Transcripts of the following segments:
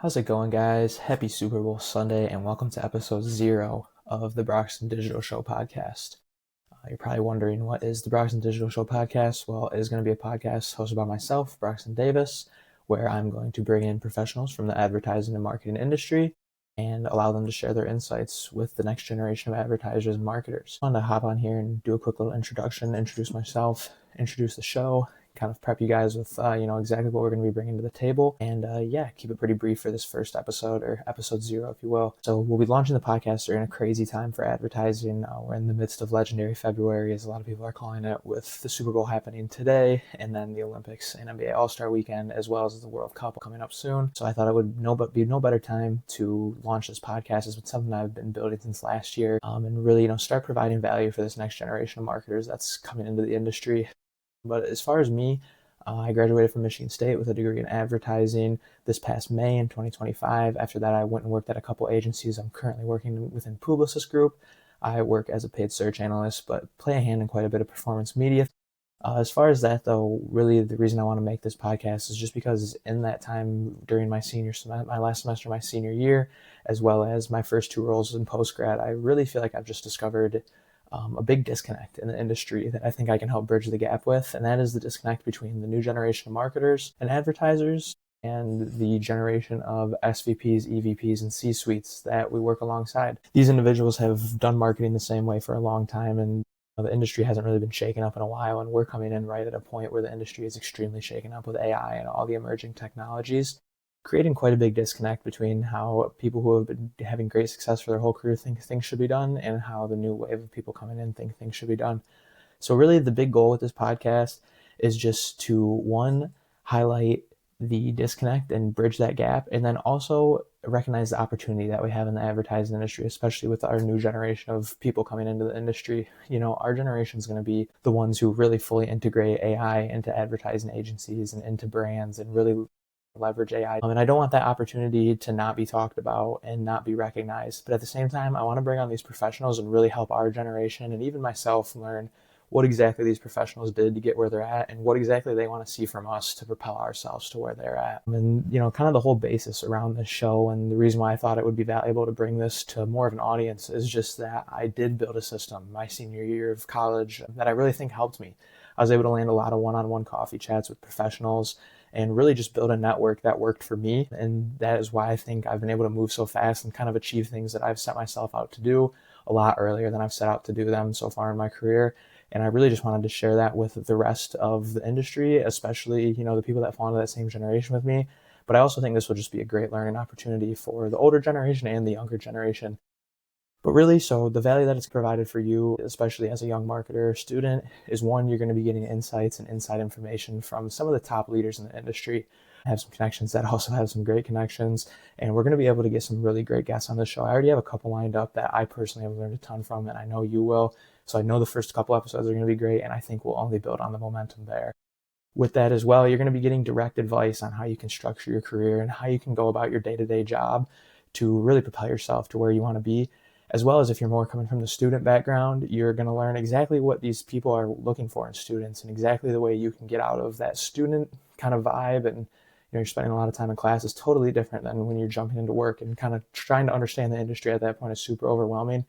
How's it going, guys? Happy Super Bowl Sunday, and welcome to episode 0 of the Broxten Digital Show podcast. You're probably wondering, what is the Broxten Digital Show podcast? Well, it is going to be a podcast hosted by myself, Broxten Davis, where I'm going to bring in professionals from the advertising and marketing industry and allow them to share their insights with the next generation of advertisers and marketers. I wanted to hop on here and do a quick little introduction, introduce myself, introduce the show, kind of prep you guys with exactly what we're going to be bringing to the table, and keep it pretty brief for this first episode, or episode 0 if you will. So we'll be launching the podcast during a crazy time for advertising. We're in the midst of legendary February, as a lot of people are calling it, with the Super Bowl happening today, and then the Olympics and NBA All-Star Weekend, as well as the World Cup coming up soon. So I thought it would be no better time to launch this podcast. It's been something I've been building since last year, and really start providing value for this next generation of marketers that's coming into the industry. But as far as me, I graduated from Michigan State with a degree in advertising this past May in 2025. After that, I went and worked at a couple agencies. I'm currently working within Publicis Group. I work as a paid search analyst, but play a hand in quite a bit of performance media. As far as that, though, really the reason I want to make this podcast is just because in that time during my last semester, my senior year, as well as my first 2 roles in post-grad, I really feel like I've just discovered a big disconnect in the industry that I think I can help bridge the gap with, and that is the disconnect between the new generation of marketers and advertisers and the generation of SVPs, EVPs, and C-suites that we work alongside. These individuals have done marketing the same way for a long time, and the industry hasn't really been shaken up in a while, and we're coming in right at a point where the industry is extremely shaken up with AI and all the emerging technologies, creating quite a big disconnect between how people who have been having great success for their whole career think things should be done and how the new wave of people coming in think things should be done. So really the big goal with this podcast is just to, one, highlight the disconnect and bridge that gap, and then also recognize the opportunity that we have in the advertising industry, especially with our new generation of people coming into the industry. Our generation is going to be the ones who really fully integrate AI into advertising agencies and into brands and really leverage AI. And I don't want that opportunity to not be talked about and not be recognized. But at the same time, I want to bring on these professionals and really help our generation and even myself learn what exactly these professionals did to get where they're at and what exactly they want to see from us to propel ourselves to where they're at. And, kind of the whole basis around this show and the reason why I thought it would be valuable to bring this to more of an audience is just that I did build a system my senior year of college that I really think helped me. I was able to land a lot of one-on-one coffee chats with professionals and really just build a network that worked for me. And that is why I think I've been able to move so fast and kind of achieve things that I've set myself out to do a lot earlier than I've set out to do them so far in my career. And I really just wanted to share that with the rest of the industry, especially, the people that fall into that same generation with me. But I also think this will just be a great learning opportunity for the older generation and the younger generation. But really, so the value that it's provided for you, especially as a young marketer or student, is one, you're going to be getting insights and inside information from some of the top leaders in the industry. I have some connections that also have some great connections, and we're going to be able to get some really great guests on the show. I already have a couple lined up that I personally have learned a ton from, and I know you will. So I know the first couple episodes are going to be great, and I think we'll only build on the momentum there. With that as well, you're going to be getting direct advice on how you can structure your career and how you can go about your day-to-day job to really propel yourself to where you want to be. As well as if you're more coming from the student background, you're going to learn exactly what these people are looking for in students and exactly the way you can get out of that student kind of vibe. And you're spending a lot of time in class is totally different than when you're jumping into work, and kind of trying to understand the industry at that point is super overwhelming.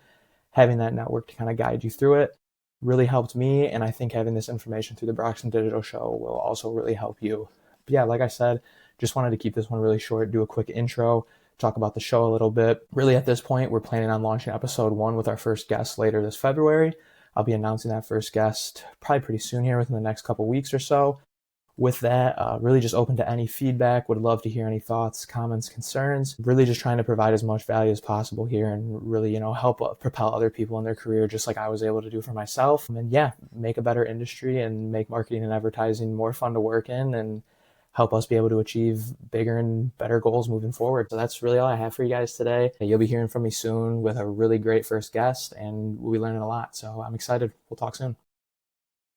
Having that network to kind of guide you through it really helped me, and I think having this information through the Broxten Digital Show will also really help you. But yeah, like I said, just wanted to keep this one really short, do a quick intro, talk about the show a little bit. Really, at this point, we're planning on launching episode 1 with our first guest later this February. I'll be announcing that first guest probably pretty soon here within the next couple weeks or so. With that, really just open to any feedback. Would love to hear any thoughts, comments, concerns. Really just trying to provide as much value as possible here and really, help propel other people in their career just like I was able to do for myself. And yeah, make a better industry and make marketing and advertising more fun to work in and help us be able to achieve bigger and better goals moving forward. So that's really all I have for you guys today. You'll be hearing from me soon with a really great first guest, and we'll be learning a lot. So I'm excited. We'll talk soon.